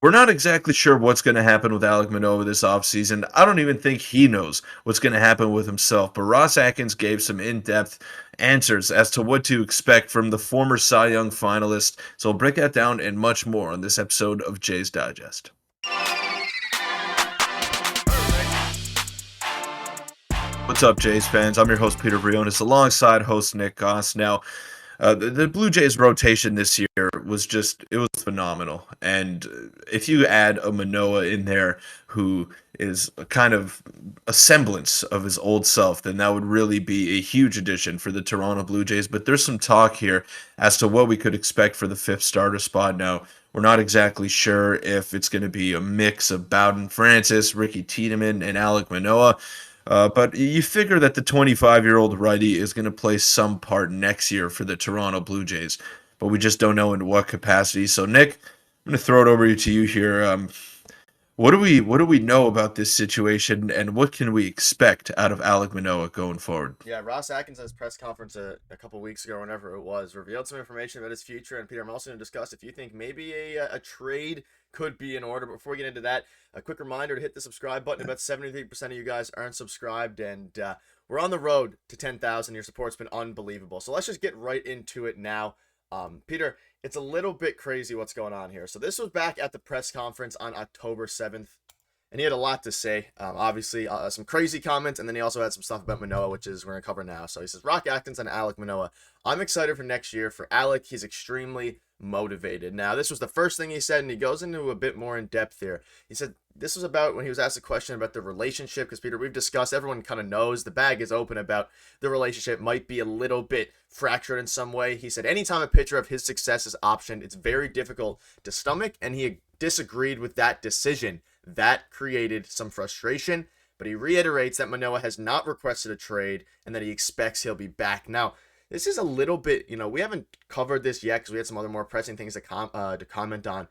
We're not exactly sure what's going to happen with Alec Manoah this offseason. I don't even think he knows what's going to happen with himself. But Ross Atkins gave some in depth answers as to what to expect from the former Cy Young finalist. So we'll break that down and much more on this episode of Jay's Digest. What's up, Jays fans? I'm your host, Peter Vryonis, alongside host Nick Gosse. Now, the Blue Jays rotation this year it was phenomenal. And if you add a Manoah in there who is a kind of a semblance of his old self, then that would really be a huge addition for the Toronto Blue Jays. But there's some talk here as to what we could expect for the fifth starter spot. Now, we're not exactly sure if it's going to be a mix of Bowden Francis, Ricky Tiedemann, and Alek Manoah. But you figure that the 25-year-old righty is going to play some part next year for the Toronto Blue Jays, but we just don't know in what capacity. So, Nick, I'm going to throw it over to you here. What do we know about this situation, and what can we expect out of Alek Manoah going forward? Yeah, Ross Atkins at his press conference a couple weeks ago, whenever it was, revealed some information about his future. And Peter, I'm also going to discuss if you think maybe a trade could be in order. But before we get into that, a quick reminder to hit the subscribe button. About 73% of you guys aren't subscribed, and we're on the road to 10,000. Your support's been unbelievable. So let's just get right into it now. Peter, it's a little bit crazy what's going on here. So this was back at the press conference on October 7th. And he had a lot to say. Obviously, some crazy comments, and then he also had some stuff about Manoah, which is we're going to cover now. So he says, Rock Atkins and Alek Manoah. I'm excited for next year. For Alek, he's extremely motivated. Now, this was the first thing he said, and he goes into a bit more in depth here. He said this was about when he was asked a question about the relationship, because, Peter, we've discussed, everyone kind of knows the bag is open about the relationship might be a little bit fractured in some way. He said anytime a pitcher of his success is optioned, it's very difficult to stomach, and he disagreed with that decision. That created some frustration, but he reiterates that Manoah has not requested a trade and that he expects he'll be back. Now, this is a little bit, we haven't covered this yet because we had some other more pressing things to comment on.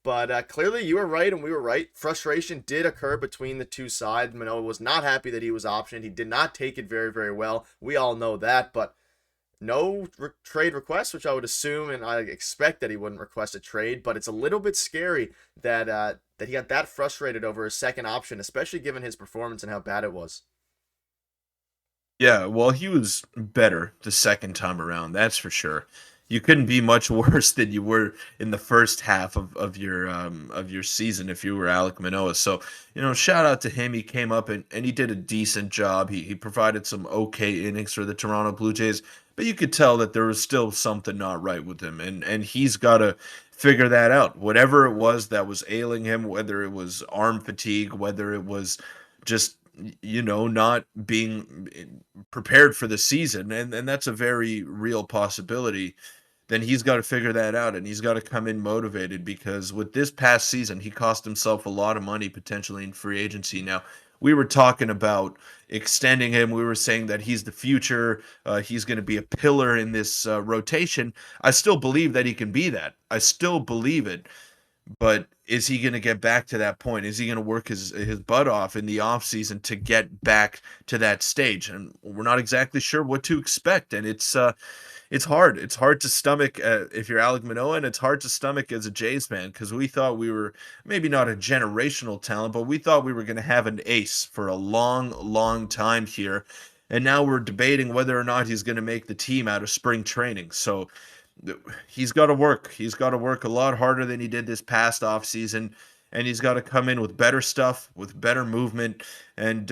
But clearly you were right and we were right. Frustration did occur between the two sides. Manoah was not happy that he was optioned. He did not take it very, very well. We all know that, but no trade request, which I would assume and I expect that he wouldn't request a trade, but it's a little bit scary that that he got that frustrated over his second option, especially given his performance and how bad it was. Yeah, well, he was better the second time around, that's for sure. You couldn't be much worse than you were in the first half of your season if you were Alek Manoah. So, shout out to him. He came up and he did a decent job. He provided some okay innings for the Toronto Blue Jays, but you could tell that there was still something not right with him. And he's gotta figure that out. Whatever it was that was ailing him, whether it was arm fatigue, whether it was just not being prepared for the season, and that's a very real possibility, then he's got to figure that out and he's got to come in motivated because with this past season, he cost himself a lot of money potentially in free agency. Now, we were talking about extending him. We were saying that he's the future. He's going to be a pillar in this rotation. I still believe that he can be that. I still believe it. But is he going to get back to that point? Is he going to work his butt off in the offseason to get back to that stage? And we're not exactly sure what to expect. And it's hard. It's hard to stomach if you're Alek Manoah, and it's hard to stomach as a Jays fan because we thought we were maybe not a generational talent, but we thought we were going to have an ace for a long, long time here. And now we're debating whether or not he's going to make the team out of spring training. So he's got to work. He's got to work a lot harder than he did this past offseason. And he's got to come in with better stuff, with better movement, and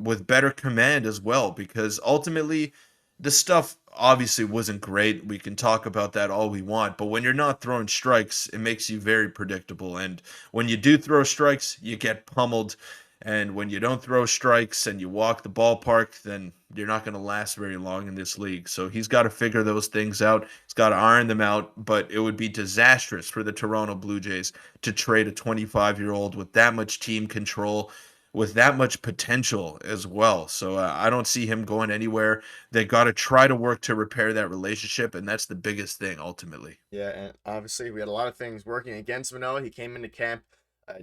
with better command as well. Because ultimately, the stuff obviously wasn't great. We can talk about that all we want. But when you're not throwing strikes, it makes you very predictable. And when you do throw strikes, you get pummeled. And when you don't throw strikes and you walk the ballpark, then you're not going to last very long in this league. So he's got to figure those things out. He's got to iron them out. But it would be disastrous for the Toronto Blue Jays to trade a 25-year-old with that much team control, with that much potential as well. So I don't see him going anywhere. They got to try to work to repair that relationship, and that's the biggest thing ultimately. Yeah, and obviously we had a lot of things working against Manoah. He came into camp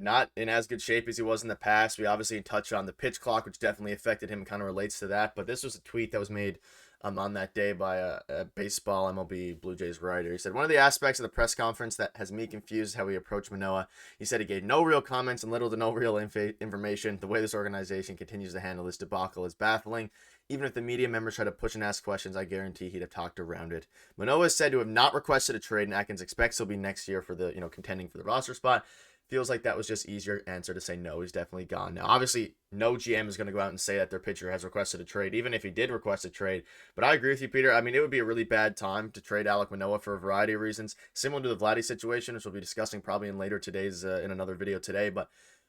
not in as good shape as he was in the past. We obviously touched on the pitch clock, which definitely affected him, kind of relates to that. But this was a tweet that was made on that day by a baseball MLB Blue Jays writer. He said, one of the aspects of the press conference that has me confused is how he approached Manoah. He said he gave no real comments and little to no real information. The way this organization continues to handle this debacle is baffling. Even if the media members try to push and ask questions, I guarantee he'd have talked around it. Manoah is said to have not requested a trade, and Atkins expects he'll be next year for the contending for the roster spot. Feels like that was just easier answer to say no, he's definitely gone. Now, obviously, no GM is going to go out and say that their pitcher has requested a trade, even if he did request a trade. But I agree with you, Peter. I mean, it would be a really bad time to trade Alek Manoah for a variety of reasons, similar to the Vladdy situation, which we'll be discussing probably in later today's in another video today. But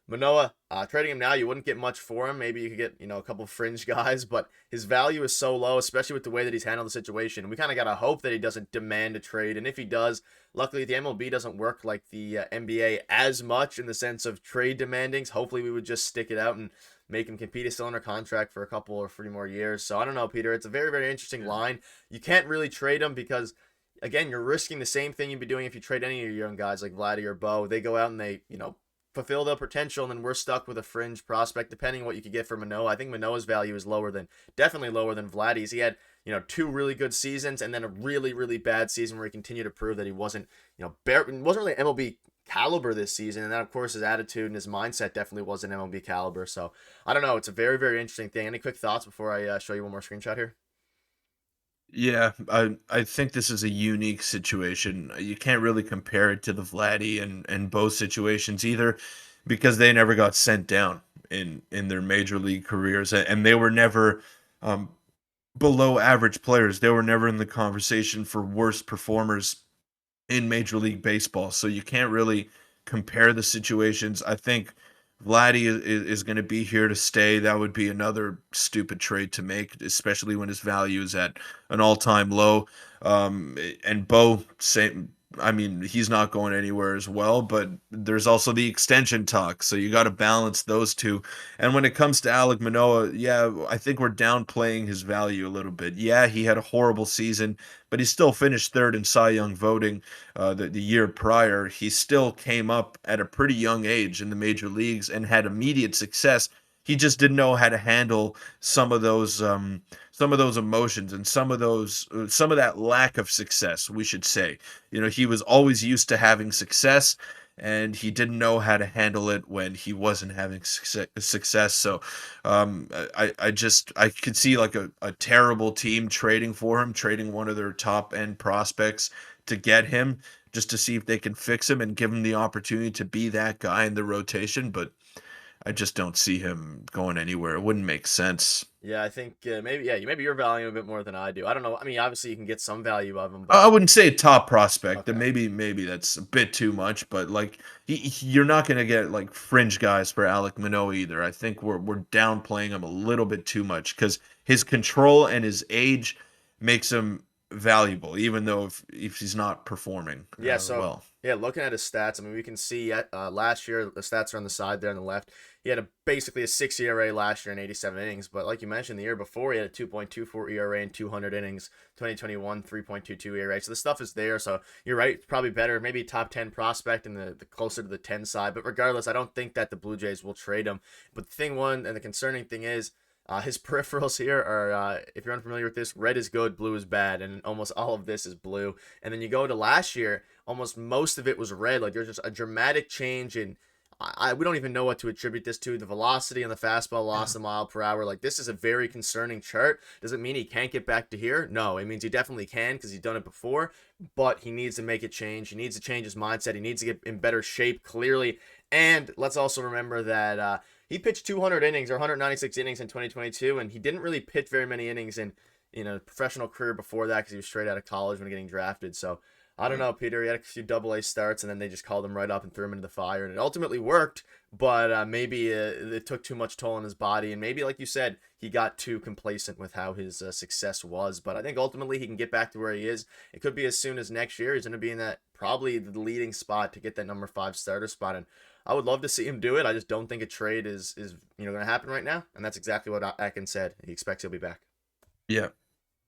Manoah, trading him now, you wouldn't get much for him. Maybe you could get, a couple fringe guys, but his value is so low, especially with the way that he's handled the situation. We kind of got to hope that he doesn't demand a trade. And if he does, luckily the MLB doesn't work like the NBA as much in the sense of trade demandings. Hopefully we would just stick it out and make him compete. He's still under contract for a couple or 3 more years. So I don't know, Peter. It's a very, very interesting line. You can't really trade him because, again, you're risking the same thing you'd be doing if you trade any of your young guys like Vladdy or Bo. They go out and they, fulfill their potential, and then we're stuck with a fringe prospect, depending on what you could get from Manoah. I think Manoah's value is definitely lower than Vladdy's. He had, 2 really good seasons and then a really, really bad season where he continued to prove that he wasn't, wasn't really MLB caliber this season. And then, of course, his attitude and his mindset definitely wasn't MLB caliber. So, I don't know. It's a very, very interesting thing. Any quick thoughts before I show you one more screenshot here? Yeah, I think this is a unique situation. You can't really compare it to the Vladdy and Bo situations either, because they never got sent down in their major league careers, and they were never um, below average players. They were never in the conversation for worst performers in Major League Baseball. So you can't really compare the situations. I think Vladdy is going to be here to stay. That would be another stupid trade to make, especially when his value is at an all-time low. And Bo, same. I mean, he's not going anywhere as well, but there's also the extension talk. So you got to balance those two. And when it comes to Alek Manoah, yeah, I think we're downplaying his value a little bit. Yeah, he had a horrible season, but he still finished third in Cy Young voting the year prior. He still came up at a pretty young age in the major leagues and had immediate success. He just didn't know how to handle some of those emotions and some of that lack of success, we should say. He was always used to having success, and he didn't know how to handle it when he wasn't having success. So I could see like a terrible team trading for him, trading one of their top end prospects to get him, just to see if they can fix him and give him the opportunity to be that guy in the rotation. But I just don't see him going anywhere. It wouldn't make sense. Yeah, I think maybe you're valuing him a bit more than I do. I don't know. I mean, obviously you can get some value of him, but I wouldn't say top prospect. okay. Maybe that's a bit too much, but like you're not gonna get like fringe guys for Alek Manoah either. I think we're downplaying him a little bit too much because his control and his age makes him valuable, even though if he's not performing Yeah, so well. yeah, looking at his stats, I mean, we can see last year the stats are on the side there on the left. He had basically a 6 ERA last year in 87 innings, but like you mentioned, the year before he had a 2.24 ERA in 200 innings. 2021 3.22 ERA. So the stuff is there. So you're right, it's probably better, maybe top 10 prospect in the closer to the 10 side. But regardless, I don't think that the Blue Jays will trade him. But the thing one and the concerning thing is, his peripherals here are, if you're unfamiliar with this, red is good, blue is bad, and almost all of this is blue. And then you go to last year, almost most of it was red. Like there's just a dramatic change in. We don't even know what to attribute this to. The velocity on the fastball lost a mile per hour. Like this is a very concerning chart. Does it mean he can't get back to here? No, it means he definitely can because he's done it before. But he needs to make a change. He needs to change his mindset. He needs to get in better shape, clearly. And let's also remember that he pitched 200 innings or 196 innings in 2022, and he didn't really pitch very many innings in a professional career before that because he was straight out of college when getting drafted. So I don't know, Peter. He had a few double-A starts, and then they just called him right up and threw him into the fire, and it ultimately worked. But maybe it took too much toll on his body, and maybe, like you said, he got too complacent with how his success was. But I think ultimately he can get back to where he is. It could be as soon as next year. He's going to be in that probably the leading spot to get that number 5 starter spot, and I would love to see him do it. I just don't think a trade is going to happen right now, and that's exactly what Atkins said. He expects he'll be back. Yeah,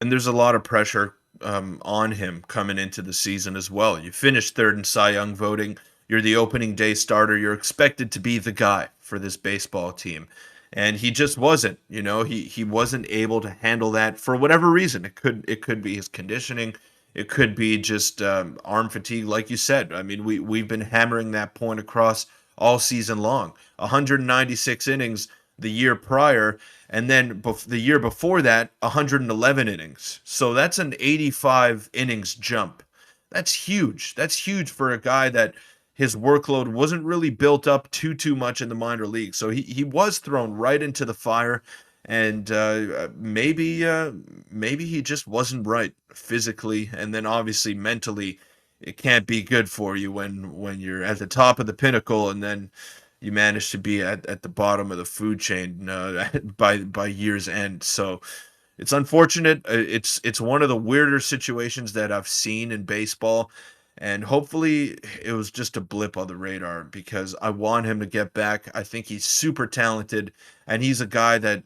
and there's a lot of pressure on him coming into the season as well. You finished third in Cy Young voting. You're the opening day starter. You're expected to be the guy for this baseball team. and he just wasn't. He wasn't able to handle that for whatever reason. It could be his conditioning. It could be just arm fatigue, like you said. I mean, we've been hammering that point across all season long. 196 innings the year prior, and then the year before that, 111 innings. So that's an 85 innings jump. That's huge. That's huge for a guy that his workload wasn't really built up too much in the minor leagues. So he was thrown right into the fire, and maybe he just wasn't right physically, and then obviously mentally, it can't be good for you when you're at the top of the pinnacle, and then you manage to be at the bottom of the food chain by year's end. So it's unfortunate. It's one of the weirder situations that I've seen in baseball, and hopefully it was just a blip on the radar because I want him to get back. I think he's super talented, and he's a guy that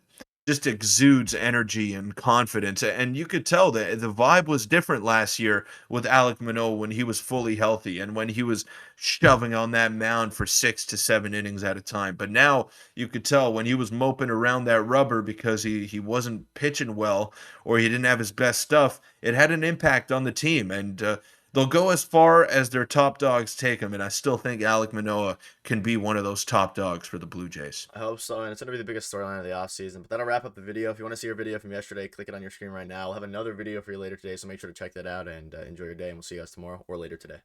just exudes energy and confidence. And you could tell that the vibe was different last year with Alek Manoah when he was fully healthy and when he was shoving on that mound for 6 to 7 innings at a time. But now you could tell when he was moping around that rubber because he wasn't pitching well or he didn't have his best stuff, it had an impact on the team. And they'll go as far as their top dogs take him. And I still think Alek Manoah can be one of those top dogs for the Blue Jays. I hope so, and it's going to be the biggest storyline of the offseason. But that'll wrap up the video. If you want to see our video from yesterday, click it on your screen right now. We'll have another video for you later today, so make sure to check that out and enjoy your day, and we'll see you guys tomorrow or later today.